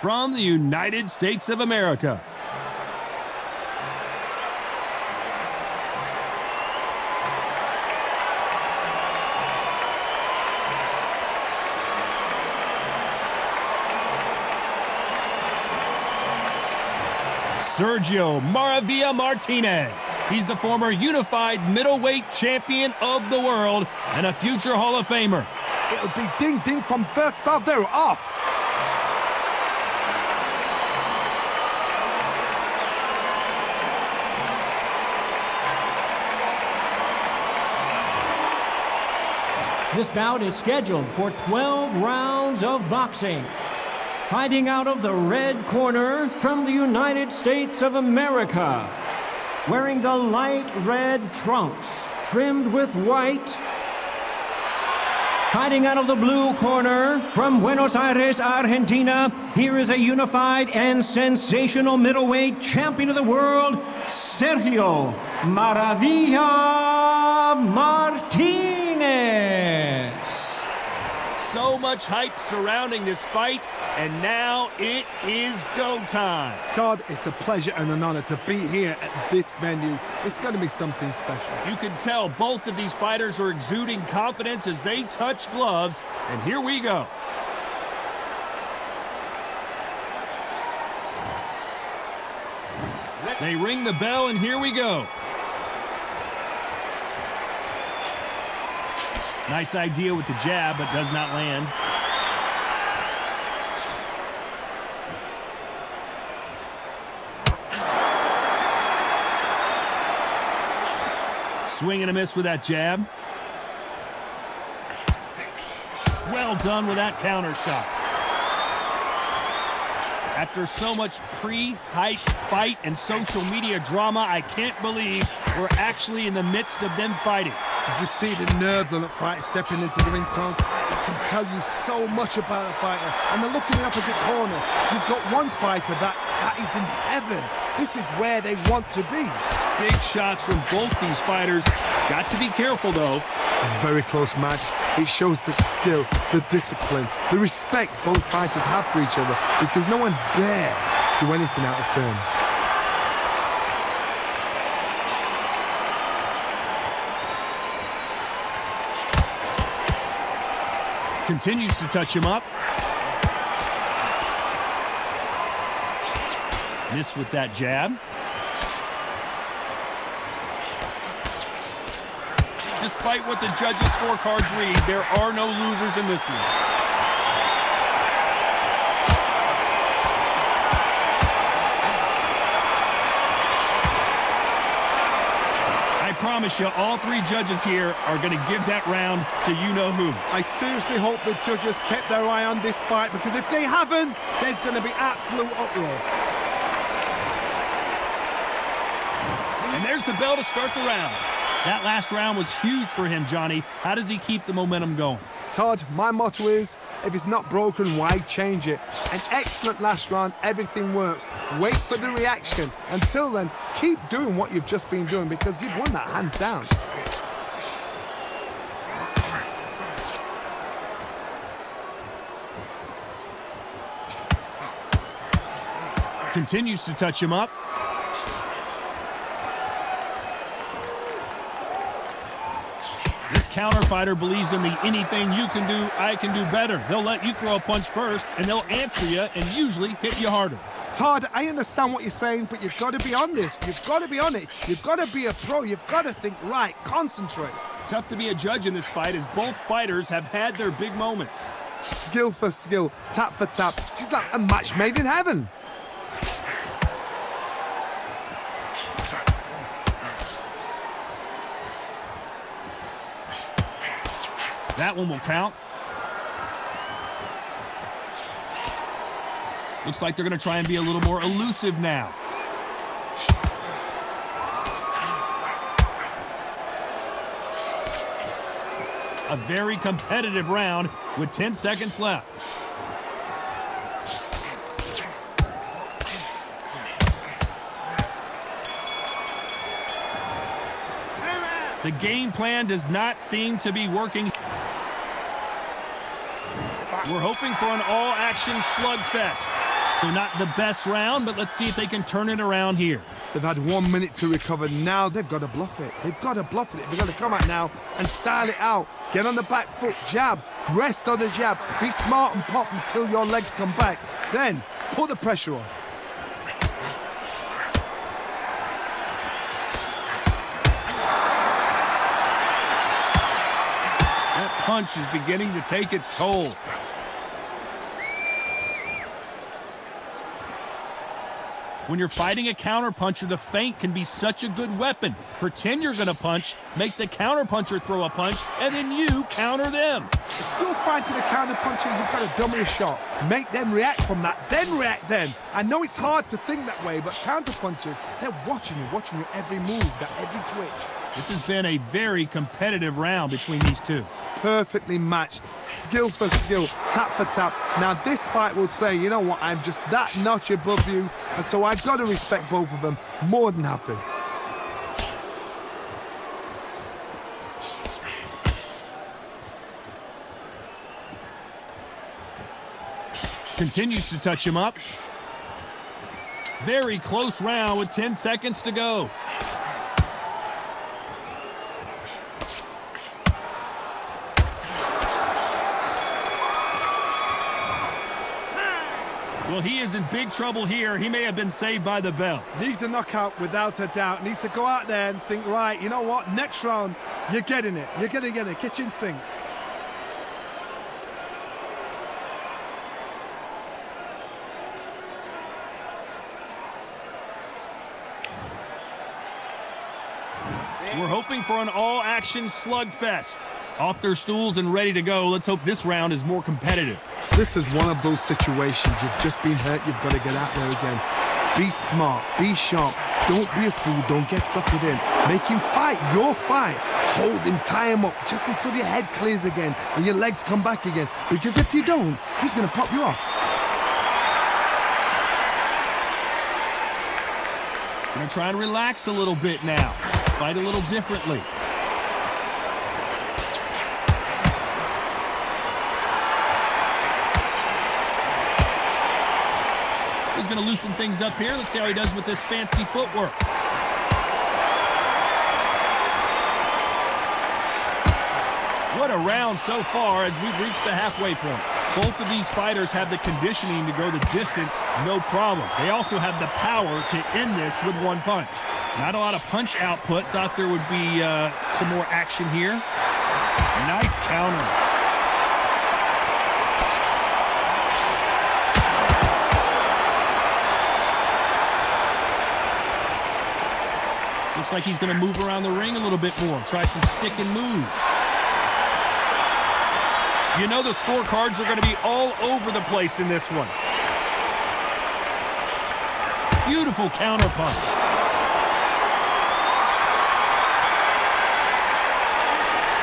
from the United States of America. Sergio Maravilla Martínez. He's the former unified middleweight champion of the world and a future Hall of Famer. It'll be ding-ding from first bell. They're off. This bout is scheduled for 12 rounds of boxing. Fighting out of the red corner from the United States of America, wearing the light red trunks trimmed with white. Fighting out of the blue corner from Buenos Aires, Argentina, here is a unified and sensational middleweight champion of the world, Sergio Maravilla Martínez. So much hype surrounding this fight, and now it is go time. Todd, it's a pleasure and an honor to be here at this venue. It's going to be something special. You can tell both of these fighters are exuding confidence as they touch gloves, and here we go. They ring the bell, and here we go. Nice idea with the jab, but does not land. Swing and a miss with that jab. Well done with that counter shot. After so much pre-hype fight and social media drama, I can't believe we're actually in the midst of them fighting. Did you see the nerves on that fighter stepping into the ring, Tom? It can tell you so much about a fighter. And the look in the opposite corner. You've got one fighter that is in heaven. This is where they want to be. Big shots from both these fighters. Got to be careful, though. A very close match. It shows the skill, the discipline, the respect both fighters have for each other, because no one dare do anything out of turn. Continues to touch him up. Miss with that jab. Despite what the judges' scorecards read, there are no losers in this one. I promise you, all three judges here are going to give that round to you-know-who. I seriously hope the judges kept their eye on this fight, because if they haven't, there's going to be absolute uproar. And there's the bell to start the round. That last round was huge for him, Johnny. How does he keep the momentum going? Todd, my motto is, if it's not broken, why change it? An excellent last round, everything works. Wait for the reaction. Until then, keep doing what you've just been doing, because you've won that hands down. Continues to touch him up. This counter fighter believes in the anything you can do, I can do better. They'll let you throw a punch first, and they'll answer you and usually hit you harder. Todd, I understand what you're saying, but you've got to be on this. You've got to be on it. You've got to be a pro. You've got to think right. Concentrate. Tough to be a judge in this fight, as both fighters have had their big moments. Skill for skill, tap for tap. She's like a match made in heaven. That one will count. Looks like they're going to try and be a little more elusive now. A very competitive round with 10 seconds left. The game plan does not seem to be working. We're hoping for an all-action slugfest. So not the best round, but let's see if they can turn it around here. They've had 1 minute to recover. Now they've got to bluff it. They've got to bluff it. They've got to come out now and style it out. Get on the back foot, jab, rest on the jab. Be smart and pop until your legs come back. Then put the pressure on. That punch is beginning to take its toll. When you're fighting a counterpuncher, the feint can be such a good weapon. Pretend you're going to punch, make the counterpuncher throw a punch, and then you counter them. If you're fighting a counterpuncher, you've got to dummy a shot. Make them react from that, then react then. I know it's hard to think that way, but counterpunchers, they're watching you every move, that every twitch. This has been a very competitive round between these two. Perfectly matched, skill for skill, tap for tap. Now this fight will say, you know what, I'm just that notch above you, and so I've got to respect both of them. More than happy. Continues to touch him up. Very close round with 10 seconds to go. Well, he is in big trouble here. He may have been saved by the bell. Needs a knockout without a doubt. Needs to go out there and think, right, you know what, next round, you're getting it. You're going to get it. Kitchen sink. We're hoping for an all-action slugfest. Off their stools and ready to go. Let's hope this round is more competitive. This is one of those situations. You've just been hurt. You've got to get out there again. Be smart. Be sharp. Don't be a fool. Don't get suckered in. Make him fight your fight. Hold him, tie him up just until your head clears again and your legs come back again. Because if you don't, he's going to pop you off. Gonna try and relax a little bit now. Fight a little differently. He's going to loosen things up here. Let's see how he does with this fancy footwork. What a round so far as we've reached the halfway point. Both of these fighters have the conditioning to go the distance, no problem. They also have the power to end this with one punch. Not a lot of punch output. Thought there would be some more action here. Nice counter. Looks like he's going to move around the ring a little bit more. Try some stick and move. You know the scorecards are going to be all over the place in this one. Beautiful counter punch.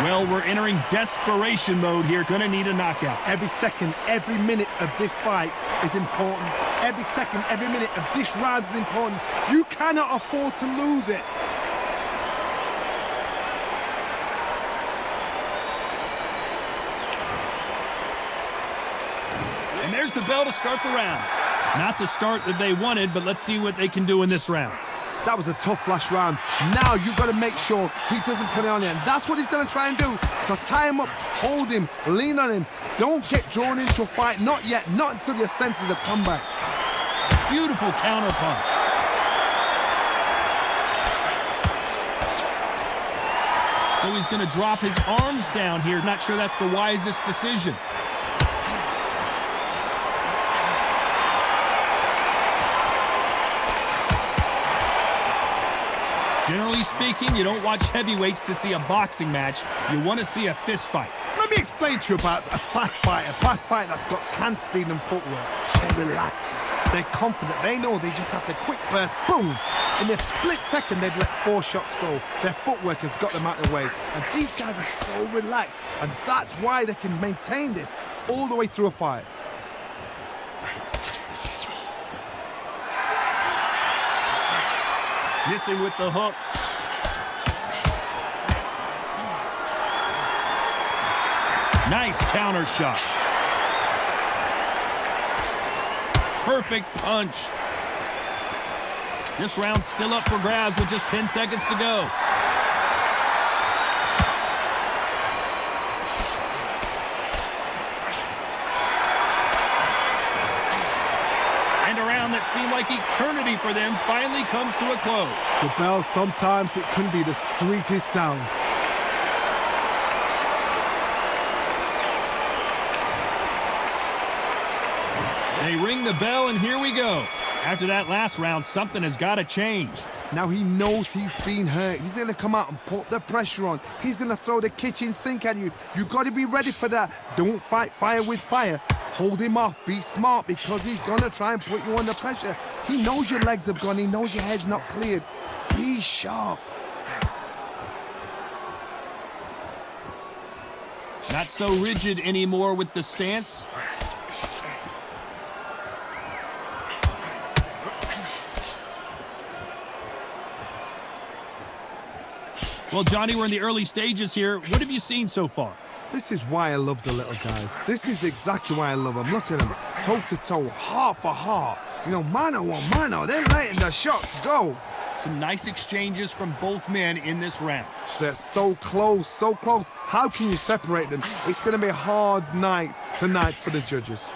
Well, we're entering desperation mode here. Going to need a knockout. Every second, every minute of this fight is important. Every second, every minute of this round is important. You cannot afford to lose it. And there's the bell to start the round. Not the start that they wanted, but let's see what they can do in this round. That was a tough last round. Now you've got to make sure he doesn't put it on you. And that's what he's going to try and do. So tie him up, hold him, lean on him. Don't get drawn into a fight. Not yet. Not until your senses have come back. Beautiful counter punch. So he's going to drop his arms down here. Not sure that's the wisest decision. Generally speaking, you don't watch heavyweights to see a boxing match. You want to see a fist fight. Let me explain to you about a fast fighter that's got hand speed and footwork. They're relaxed. They're confident. They know they just have to quick burst, boom. In a split second, they've let 4 shots go. Their footwork has got them out of the way. And these guys are so relaxed. And that's why they can maintain this all the way through a fight. Missing with the hook. Nice counter shot. perfect punch. This round's still up for grabs with just 10 seconds to go. And a round that seemed like eternity for them finally comes to a close. The bell, sometimes it can be the sweetest sound. They ring the bell, and here we go. After that last round, something has got to change. Now he knows he's been hurt. He's going to come out and put the pressure on. He's going to throw the kitchen sink at you. You got to be ready for that. Don't fight fire with fire. Hold him off. Be smart, because he's going to try and put you under pressure. He knows your legs have gone. He knows your head's not cleared. Be sharp. Not so rigid anymore with the stance. Well, Johnny, we're in the early stages here. What have you seen so far? This is why I love the little guys. This is exactly why I love them. Look at them, toe to toe, heart for heart. You know, mano a mano. They're letting the shots go. Some nice exchanges from both men in this round. They're so close, so close. How can you separate them? It's going to be a hard night tonight for the judges.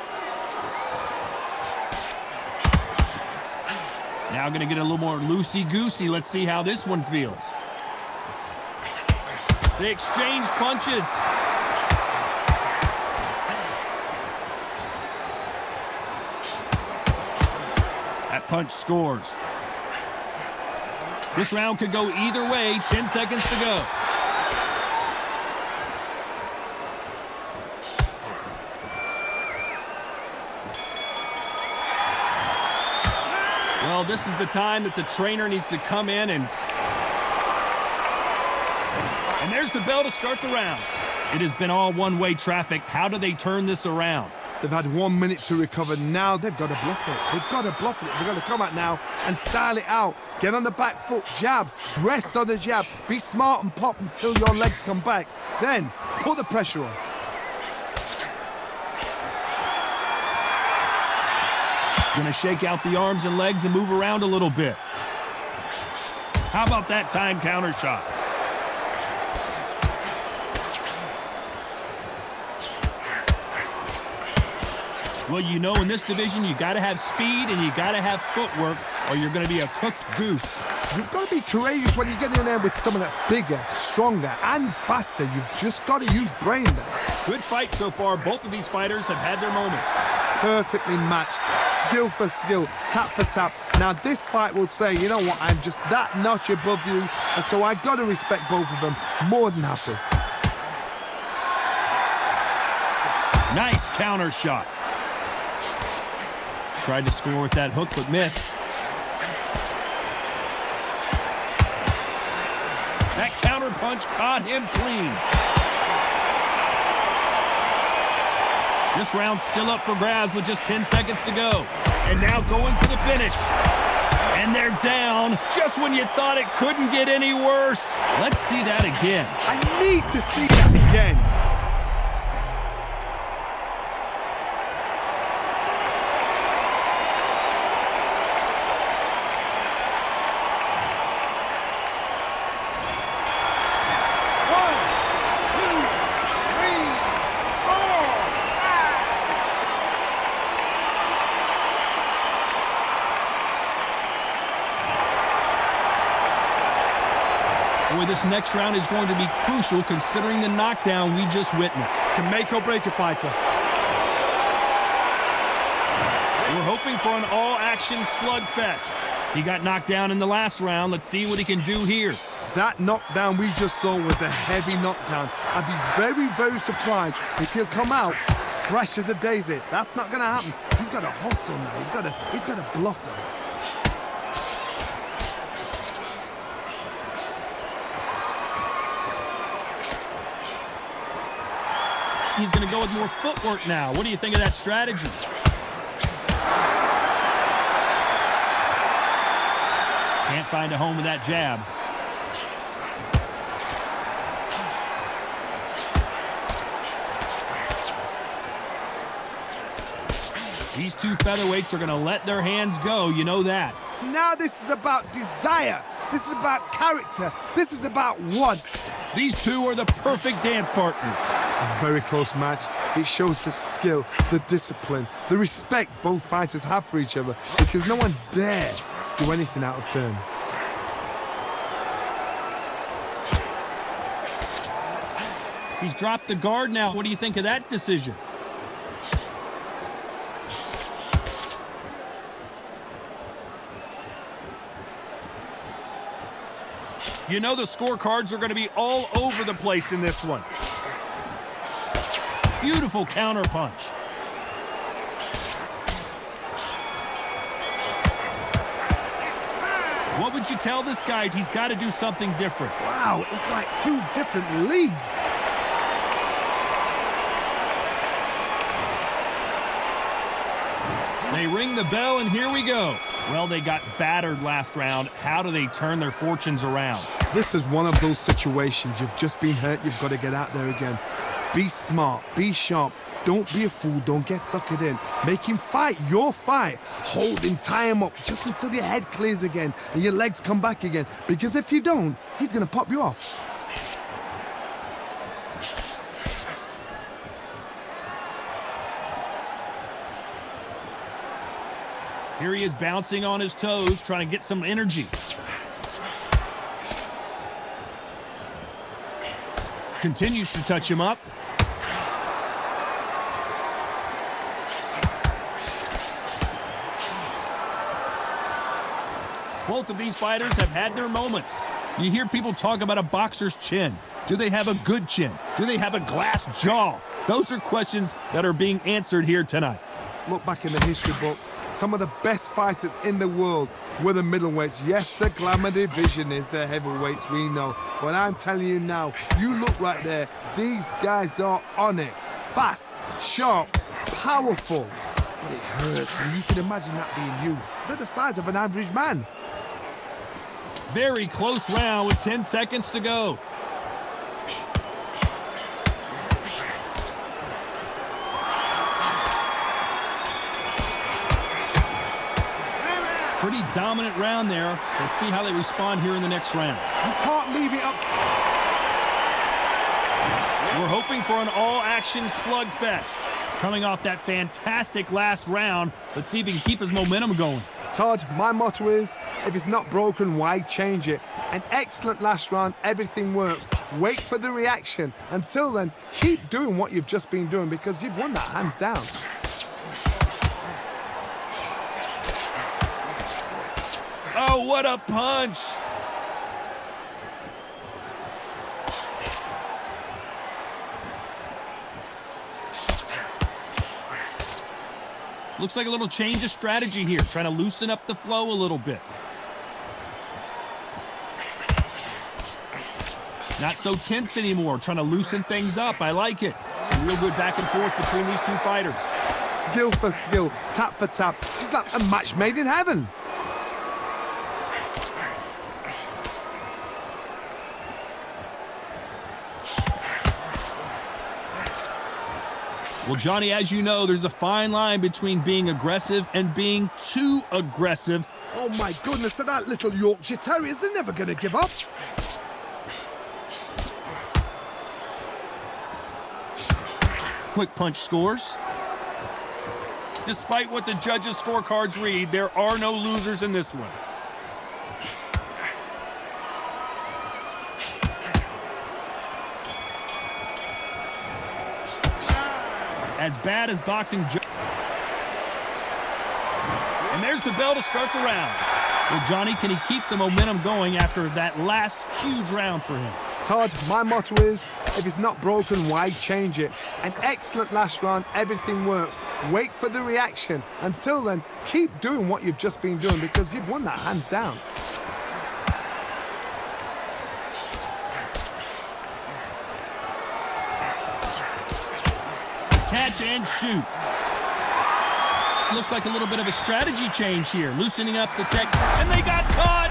Now going to get a little more loosey-goosey. Let's see how this one feels. They exchange punches. That punch scores. This round could go either way. 10 seconds to go. Well, this is the time that the trainer needs to come in and there's the bell to start the round. It has been all one-way traffic. How do they turn this around? They've had 1 minute to recover. Now they've got to bluff it. They've got to bluff it. They've got to come out now and style it out. Get on the back foot, jab, rest on the jab. Be smart and pop until your legs come back. Then put the pressure on. Gonna shake out the arms and legs and move around a little bit. How about that time counter shot? Well, you know, in this division, you got to have speed and you got to have footwork, or you're going to be a cooked goose. You've got to be courageous when you get in there with someone that's bigger, stronger, and faster. You've just got to use brain there. Good fight so far. Both of these fighters have had their moments. Perfectly matched, skill for skill, tap for tap. Now, this fight will say, you know what, I'm just that notch above you, and so I got to respect both of them. More than happy. Nice counter shot. Tried to score with that hook, but missed. That counter punch caught him clean. This round's still up for grabs with just 10 seconds to go. And now going for the finish. And they're down just when you thought it couldn't get any worse. Let's see that again. I need to see that again. Boy, this next round is going to be crucial considering the knockdown we just witnessed. Can make or break a fighter. We're hoping for an all-action slugfest. He got knocked down in the last round. Let's see what he can do here. That knockdown we just saw was a heavy knockdown. I'd be very, very surprised if he'll come out fresh as a daisy. That's not going to happen. He's got to hustle now. He's got to bluff them. He's going to go with more footwork now. What do you think of that strategy? Can't find a home with that jab. These two featherweights are going to let their hands go, you know that. Now this is about desire. This is about character. This is about want. These two are the perfect dance partners. A very close match. It shows the skill, the discipline, the respect both fighters have for each other, because no one dare do anything out of turn. He's dropped the guard now. What do you think of that decision? You know the scorecards are going to be all over the place in this one. Beautiful counter punch. What would you tell this guy? He's got to do something different. Wow, it's like two different leagues. They ring the bell, and here we go. Well, they got battered last round. How do they turn their fortunes around? This is one of those situations. You've just been hurt. You've got to get out there again. Be smart. Be sharp. Don't be a fool. Don't get suckered in. Make him fight your fight. Hold him, tie him up just until your head clears again and your legs come back again. Because if you don't, he's going to pop you off. Here he is bouncing on his toes, trying to get some energy. Continues to touch him up. Both of these fighters have had their moments. You hear people talk about a boxer's chin. Do they have a good chin? Do they have a glass jaw? Those are questions that are being answered here tonight. Look back in the history books. Some of the best fighters in the world were the middleweights. Yes, the glamour division is the heavyweights, we know. But I'm telling you now, you look right there, these guys are on it. Fast, sharp, powerful. But it hurts, and you can imagine that being you. They're the size of an average man. Very close round with 10 seconds to go. Pretty dominant round there. Let's see how they respond here in the next round. You can't leave it up. We're hoping for an all-action slugfest. Coming off that fantastic last round, let's see if he can keep his momentum going. Todd, my motto is, if it's not broken, why change it? An excellent last round, everything works. Wait for the reaction. Until then, keep doing what you've just been doing, because you've won that hands down. Oh, what a punch! Looks like a little change of strategy here, trying to loosen up the flow a little bit. Not so tense anymore, trying to loosen things up. I like it. Some real good back and forth between these two fighters. Skill for skill, tap for tap. It's like a match made in heaven. Well, Johnny, as you know, there's a fine line between being aggressive and being too aggressive. Oh my goodness, and that little Yorkshire Terriers, they're never going to give up. Quick punch scores. Despite what the judges' scorecards read, there are no losers in this one. As bad as boxing. And there's the bell to start the round. Well, Johnny, can he keep the momentum going after that last huge round for him? Todd, my motto is, if it's not broken, why change it? An excellent last round, everything works. Wait for the reaction. Until then, keep doing what you've just been doing, because you've won that hands down. Catch and shoot. Looks like a little bit of a strategy change here, loosening up the tech, and they got caught.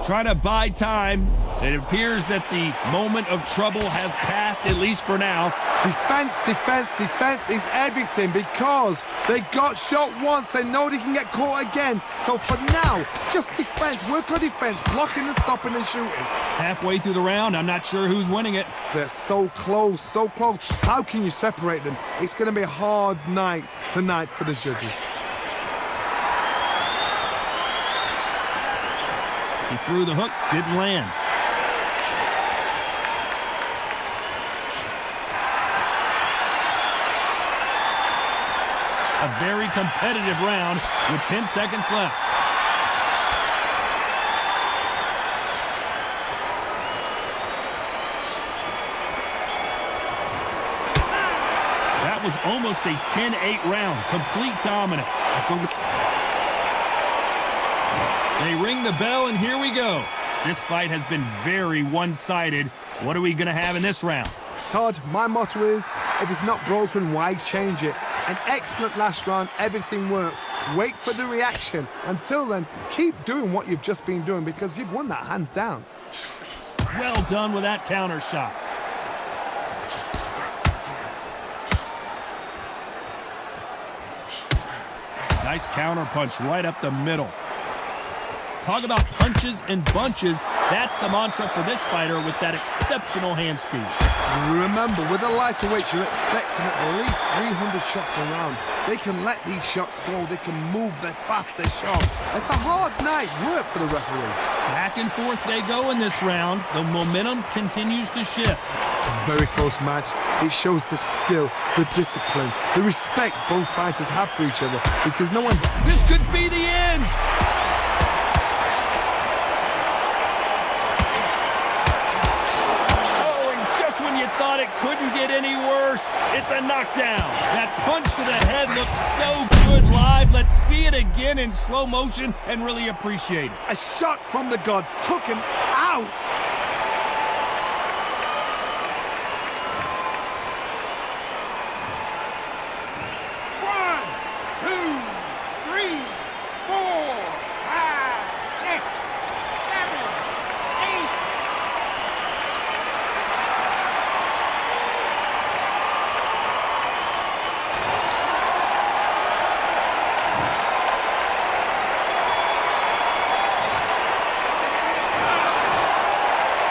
Trying to buy time. It appears that the moment of trouble has passed, at least for now. Defense, defense, defense is everything because they got shot once. They know they can get caught again. So for now, just defense. Work on defense, blocking and stopping and shooting. Halfway through the round, I'm not sure who's winning it. They're so close, so close. How can you separate them? It's going to be a hard night tonight for the judges. He threw the hook, didn't land. A very competitive round with 10 seconds left. That was almost a 10-8 round. Complete dominance. They ring the bell, and here we go. This fight has been very one-sided. What are we going to have in this round? Todd, my motto is, if it's not broken, why change it? An excellent last round, everything works. Wait for the reaction. Until then, keep doing what you've just been doing because you've won that hands down. Well done with that counter shot. Nice counter punch right up the middle. Talk about punches and bunches. That's the mantra for this fighter with that exceptional hand speed. Remember, with a lighter weight, you're expecting at least 300 shots a round. They can let these shots go. They can move. They're fast. They're sharp. It's a hard night work for the referee. Back and forth they go in this round. The momentum continues to shift. Very close match. It shows the skill, the discipline, the respect both fighters have for each other because no one... This could be the end! Thought it couldn't get any worse. It's a knockdown. That punch to the head looks so good live. Let's see it again in slow motion and really appreciate it. A shot from the gods took him out.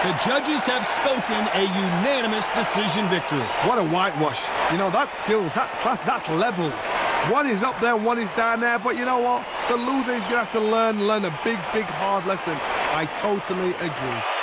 The judges have spoken, a unanimous decision victory. What a whitewash. You know, that's skills, that's class, that's levels. One is up there, one is down there, but you know what? The loser is going to have to learn a big, hard lesson. I totally agree.